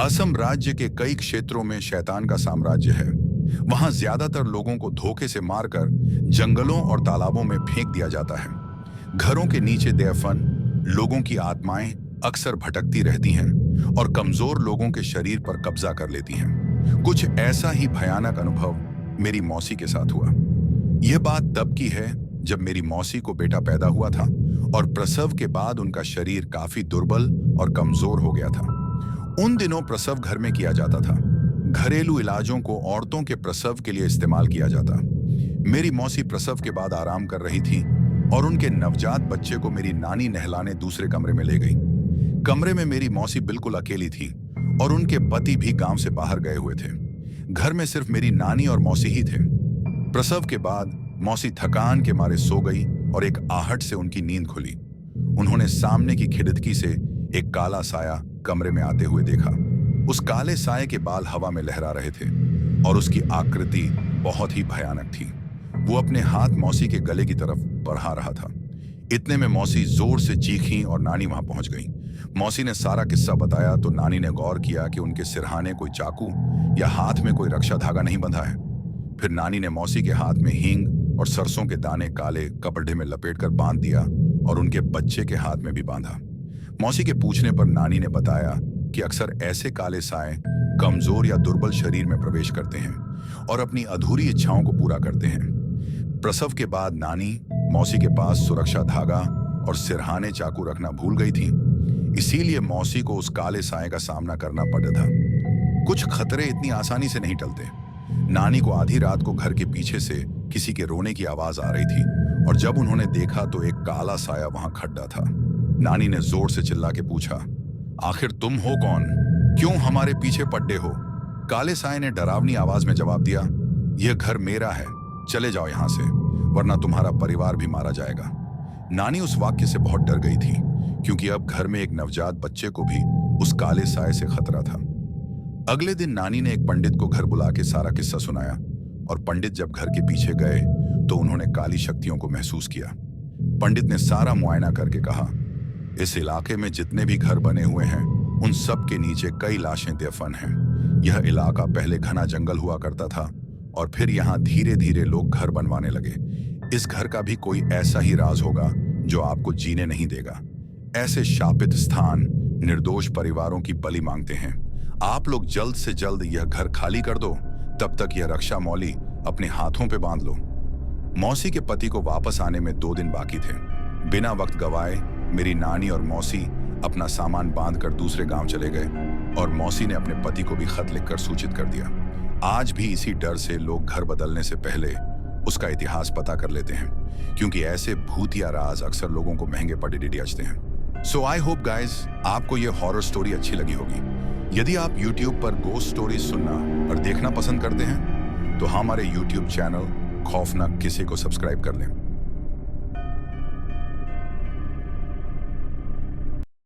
असम राज्य के कई क्षेत्रों में शैतान का साम्राज्य है। वहां ज्यादातर लोगों को धोखे से मारकर जंगलों और तालाबों में फेंक दिया जाता है। घरों के नीचे दफन लोगों की आत्माएं अक्सर भटकती रहती हैं और कमजोर लोगों के शरीर पर कब्जा कर लेती हैं। कुछ ऐसा ही भयानक अनुभव मेरी मौसी के साथ हुआ। यह बात तब की है जब मेरी मौसी को बेटा पैदा हुआ था और प्रसव के बाद उनका शरीर काफी दुर्बल और कमजोर हो गया था। उन दिनों प्रसव घर में किया जाता था। घरेलू इलाजों को औरतों के प्रसव के लिए इस्तेमाल किया जाता। मेरी मौसी प्रसव के बाद आराम कर रही थी और उनके नवजात बच्चे को मेरी नानी नहलाने दूसरे कमरे में ले गई। कमरे में मेरी मौसी बिल्कुल अकेली थी और उनके पति भी गांव से बाहर गए हुए थे। घर में सिर्फ मेरी नानी और मौसी ही थे। प्रसव के बाद मौसी थकान के मारे सो गई और एक आहट से उनकी नींद खुली। उन्होंने सामने की खिड़की से एक काला साया कमरे में आते हुए देखा। उस काले साये के बाल हवा में लहरा रहे थे और उसकी आकृति बहुत ही भयानक थी। वो अपने हाथ मौसी के गले की तरफ बढ़ा रहा था। इतने में मौसी जोर से चीखी और नानी वहां पहुंच गई। मौसी ने सारा किस्सा बताया तो नानी ने गौर किया कि उनके सिरहाने कोई चाकू या हाथ में कोई रक्षा धागा नहीं बंधा है। फिर नानी ने मौसी के हाथ में हींग और सरसों के दाने काले कपड़े में लपेटकर बांध दिया और उनके बच्चे के हाथ में भी बांधा। मौसी के पूछने पर नानी ने बताया कि अक्सर ऐसे काले साए कमजोर या दुर्बल शरीर में प्रवेश करते हैं और अपनी अधूरी इच्छाओं को पूरा करते हैं। प्रसव के बाद नानी मौसी के पास सुरक्षा धागा और सिरहाने चाकू रखना भूल गई थी, इसीलिए मौसी को उस काले साए का सामना करना पड़ा था। कुछ खतरे इतनी आसानी से नहीं टलते। नानी को आधी रात को घर के पीछे से किसी के रोने की आवाज आ रही थी और जब उन्होंने देखा तो एक काला साया वहां खड़ा था। नानी ने जोर से चिल्ला के पूछा, आखिर तुम हो कौन? क्यों हमारे पीछे पड्डे हो? काले साए ने डरावनी आवाज में जवाब दिया, यह घर मेरा है, चले जाओ यहां से, वरना तुम्हारा परिवार भी मारा जाएगा। नानी उस वाक्य से बहुत डर गई थी क्योंकि अब घर में एक नवजात बच्चे को भी उस काले साए से खतरा था। अगले दिन नानी ने एक पंडित को घर बुला के सारा किस्सा सुनाया और पंडित जब घर के पीछे गए तो उन्होंने काली शक्तियों को महसूस किया। पंडित ने सारा मुआयना करके कहा, इस इलाके में जितने भी घर बने हुए हैं उन सब के नीचे कई लाशें दफन हैं। यह इलाका पहले घना जंगल हुआ करता था और फिर यहाँ धीरे धीरे लोग घर बनवाने लगे। इस घर का भी कोई ऐसा ही राज होगा जो आपको जीने नहीं देगा। ऐसे शापित स्थान निर्दोष परिवारों की बलि मांगते हैं। आप लोग जल्द से जल्द यह घर खाली कर दो, तब तक यह रक्षा मौली अपने हाथों पे बांध लो। मौसी के पति को वापस आने में 2 दिन बाकी थे। बिना वक्त गवाए मेरी नानी और मौसी अपना सामान बांधकर दूसरे गांव चले गए और मौसी ने अपने पति को भी खत लिखकर सूचित कर दिया। आज भी इसी डर से लोग घर बदलने से पहले उसका इतिहास पता कर लेते हैं, क्योंकि ऐसे भूतिया राज अक्सर लोगों को महंगे पड़े डिडीअचते हैं। सो आई होप गाइज आपको ये हॉरर स्टोरी अच्छी लगी होगी। यदि आप YouTube पर गोस्ट स्टोरी सुनना और देखना पसंद करते हैं तो हमारे YouTube चैनल खौफनाक किसी को सब्सक्राइब कर लें।